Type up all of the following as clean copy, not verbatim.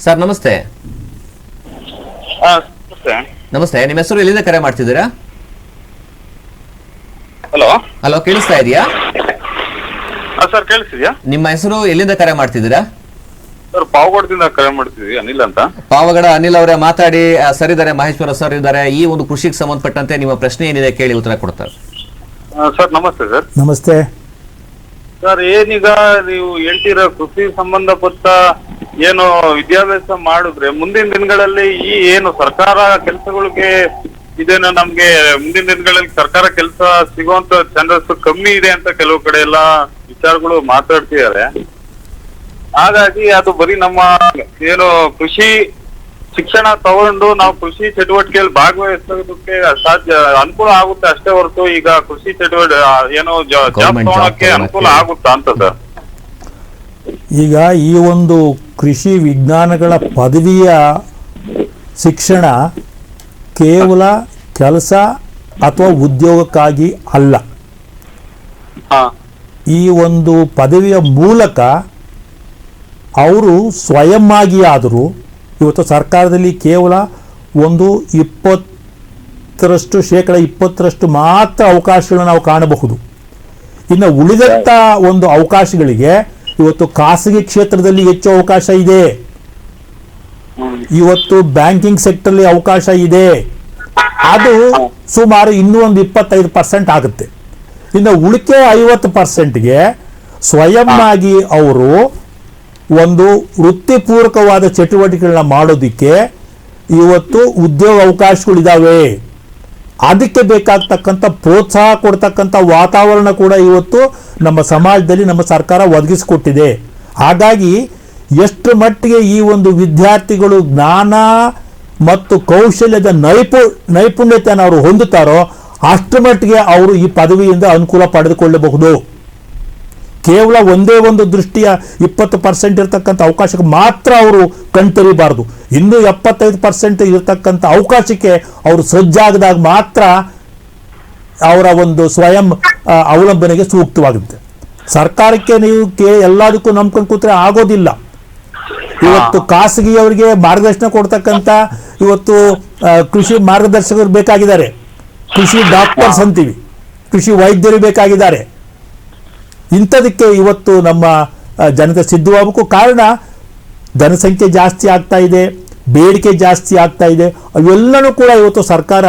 Sir ನಮಸ್ತೆ. ನಮಸ್ತೆ. ನಮಸ್ತೆ, ನಿಮ್ಮ ಹೆಸರು ಎಲ್ಲಿಂದ ಕರೆ ಮಾಡ್ತಿದ್ದೀರಾ? ಹಲೋ ಹಲೋ, ಕೇಳಿಸ್ತಾ ಇದೆಯಾ? ಸರ್ ಕೇಳಿಸ್ತಿದ್ಯಾ? ನಿಮ್ಮ ಹೆಸರು ಎಲ್ಲಿಂದ ಕರೆ ಮಾಡ್ತಿದ್ದೀರಾ? ಸರ್ ಪಾವಗಡದಿಂದ ಕರೆ ಮಾಡ್ತಿದ್ವಿ, ಅನಿಲ್ ಅಂತ. ಪಾವಗಡ ಅನಿಲ್ ಅವರೇ ಮಾತಾಡಿ. ಸರ್ ಇದ್ದಾರೆ, ಮಹೇಶ್ವರ ಸರ್ ಇದ್ದಾರೆ. ಈ ಒಂದು ಕೃಷಿಗೆ ಸಂಬಂಧಪಟ್ಟಂತೆ ನಿಮ್ಮ ಪ್ರಶ್ನೆ ಏನಿದೆ ಕೇಳಿ ಉತ್ತರ ಕೊಡ್ತಾರೆ. ಸರ್ ನಮಸ್ತೆ ಸರ್. ನಮಸ್ತೆ ಸರ್, ಏನೀಗ ನೀವು ಹೇಳ್ತೀರ ಕೃಷಿ ಸಂಬಂಧಪಟ್ಟ ಏನು ವಿದ್ಯಾಭ್ಯಾಸ ಮಾಡಿದ್ರೆ ಮುಂದಿನ ದಿನಗಳಲ್ಲಿ ಈ ಏನು ಸರ್ಕಾರ ಕೆಲಸಗಳಿಗೆ ಇದೇನೋ ನಮ್ಗೆ ಮುಂದಿನ ದಿನಗಳಲ್ಲಿ ಸರ್ಕಾರ ಕೆಲಸ ಸಿಗುವಂತ ಚಾನ್ಸಸ್ ಕಮ್ಮಿ ಇದೆ ಅಂತ ಕೆಲವು ಕಡೆ ಎಲ್ಲ ವಿಚಾರಗಳು ಮಾತಾಡ್ತಿದ್ದಾರೆ. ಹಾಗಾಗಿ ಅದು ಬರೀ ನಮ್ಮ ಏನು ಕೃಷಿ ಶಿಕ್ಷಣ ತಗೊಂಡು ನಾವು ಕೃಷಿ ಚಟುವಟಿಕೆಯಲ್ಲಿ ಭಾಗವಹಿಸೋದಕ್ಕೆ ಸಾಧ್ಯ ಅನುಕೂಲ ಆಗುತ್ತೆ ಅಷ್ಟೇ ಹೊರತು ಈಗ ಕೃಷಿ ಚಟುವಟಿಕೆ ಏನು ಜಾಬ್ ತಗೊಳಕ್ಕೆ ಅನುಕೂಲ ಆಗುತ್ತಾ ಅಂತ ಸರ್? ಈಗ ಈ ಒಂದು ಕೃಷಿ ವಿಜ್ಞಾನಗಳ ಪದವಿಯ ಶಿಕ್ಷಣ ಕೇವಲ ಕೆಲಸ ಅಥವಾ ಉದ್ಯೋಗಕ್ಕಾಗಿ ಅಲ್ಲ. ಈ ಒಂದು ಪದವಿಯ ಮೂಲಕ ಅವರು ಸ್ವಯಂ ಆಗಿ ಆದರೂ ಇವತ್ತು ಸರ್ಕಾರದಲ್ಲಿ ಕೇವಲ ಒಂದು 20% ಮಾತ್ರ ಅವಕಾಶಗಳನ್ನು ನಾವು ಕಾಣಬಹುದು. ಇನ್ನು ಉಳಿದಂಥ ಒಂದು ಅವಕಾಶಗಳಿಗೆ ಇವತ್ತು ಖಾಸಗಿ ಕ್ಷೇತ್ರದಲ್ಲಿ ಹೆಚ್ಚು ಅವಕಾಶ ಇದೆ. ಇವತ್ತು ಬ್ಯಾಂಕಿಂಗ್ ಸೆಕ್ಟರ್ಲಿ ಅವಕಾಶ ಇದೆ. ಅದು ಸುಮಾರು ಇನ್ನೂ ಒಂದು 25% ಆಗುತ್ತೆ. ಇನ್ನು ಉಳಿಕೆ 50%ಗೆ ಸ್ವಯಂ ಆಗಿ ಅವರು ಒಂದು ವೃತ್ತಿಪೂರ್ವಕವಾದ ಚಟುವಟಿಕೆಗಳನ್ನ ಮಾಡೋದಕ್ಕೆ ಇವತ್ತು ಉದ್ಯೋಗ ಅವಕಾಶಗಳಿದ್ದಾವೆ. ಅದಕ್ಕೆ ಬೇಕಾಗ್ತಕ್ಕಂಥ ಪ್ರೋತ್ಸಾಹ ಕೊಡ್ತಕ್ಕಂಥ ವಾತಾವರಣ ಕೂಡ ಇವತ್ತು ನಮ್ಮ ಸಮಾಜದಲ್ಲಿ ನಮ್ಮ ಸರ್ಕಾರ ಒದಗಿಸಿಕೊಟ್ಟಿದೆ. ಹಾಗಾಗಿ ಎಷ್ಟು ಮಟ್ಟಿಗೆ ಈ ಒಂದು ವಿದ್ಯಾರ್ಥಿಗಳು ಜ್ಞಾನ ಮತ್ತು ಕೌಶಲ್ಯದ ನೈಪುಣ್ಯತೆಯನ್ನು ಅವರು ಹೊಂದುತ್ತಾರೋ ಅಷ್ಟು ಮಟ್ಟಿಗೆ ಅವರು ಈ ಪದವಿಯಿಂದ ಅನುಕೂಲ ಪಡೆದುಕೊಳ್ಳಬಹುದು. ಕೇವಲ ಒಂದೇ ಒಂದು ದೃಷ್ಟಿಯ 20% ಇರತಕ್ಕಂಥ ಅವಕಾಶಕ್ಕೆ ಮಾತ್ರ ಅವರು ಕಣ್ತರಿಬಾರದು. ಇನ್ನೂ 75% ಇರತಕ್ಕಂಥ ಅವಕಾಶಕ್ಕೆ ಅವರು ಸಜ್ಜಾಗದಾಗ ಮಾತ್ರ ಅವರ ಒಂದು ಸ್ವಯಂ ಅವಲಂಬನೆಗೆ ಸೂಕ್ತವಾಗುತ್ತೆ. ಸರ್ಕಾರಕ್ಕೆ ನೀವು ಎಲ್ಲದಕ್ಕೂ ನಂಬ್ಕೊಂಡು ಕೂತ್ರೆ ಆಗೋದಿಲ್ಲ. ಇವತ್ತು ಖಾಸಗಿಯವರಿಗೆ ಮಾರ್ಗದರ್ಶನ ಕೊಡ್ತಕ್ಕಂಥ ಇವತ್ತು ಕೃಷಿ ಮಾರ್ಗದರ್ಶಕರು ಬೇಕಾಗಿದ್ದಾರೆ, ಕೃಷಿ ಡಾಕ್ಟರ್ಸ್ ಅಂತೀವಿ, ಕೃಷಿ ವೈದ್ಯರು ಬೇಕಾಗಿದ್ದಾರೆ. ಇಂಥದಕ್ಕೆ ಇವತ್ತು ನಮ್ಮ ಜನತೆ ಸಿದ್ಧವಾಗಬೇಕು. ಕಾರಣ ಜನಸಂಖ್ಯೆ ಜಾಸ್ತಿ ಆಗ್ತಾ ಇದೆ, ಬೇಡಿಕೆ ಜಾಸ್ತಿ ಆಗ್ತಾ ಇದೆ. ಅವೆಲ್ಲನೂ ಕೂಡ ಇವತ್ತು ಸರ್ಕಾರ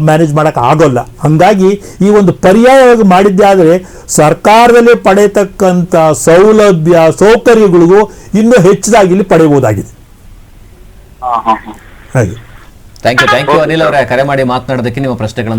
ಮ್ಯಾನೇಜ್ ಮಾಡೋಕ್ಕೆ ಆಗೋಲ್ಲ. ಹಾಗಾಗಿ ಈ ಒಂದು ಪರ್ಯಾಯವಾಗಿ ಮಾಡಿದ್ದೇ ಆದರೆ ಸರ್ಕಾರದಲ್ಲಿ ಪಡೆಯತಕ್ಕಂಥ ಸೌಲಭ್ಯ ಸೌಕರ್ಯಗಳಿಗೂ ಇನ್ನೂ ಹೆಚ್ಚಾಗಿ ಇಲ್ಲಿ ಪಡೆಯಬಹುದಾಗಿದೆ. ಹಾಗೆ ಥ್ಯಾಂಕ್ ಯು ಅನಿಲ್ ಅವರೇ, ಕರೆ ಮಾಡಿ ಮಾತನಾಡೋದಕ್ಕೆ. ನಿಮ್ಮ ಪ್ರಶ್ನೆಗಳನ್ನು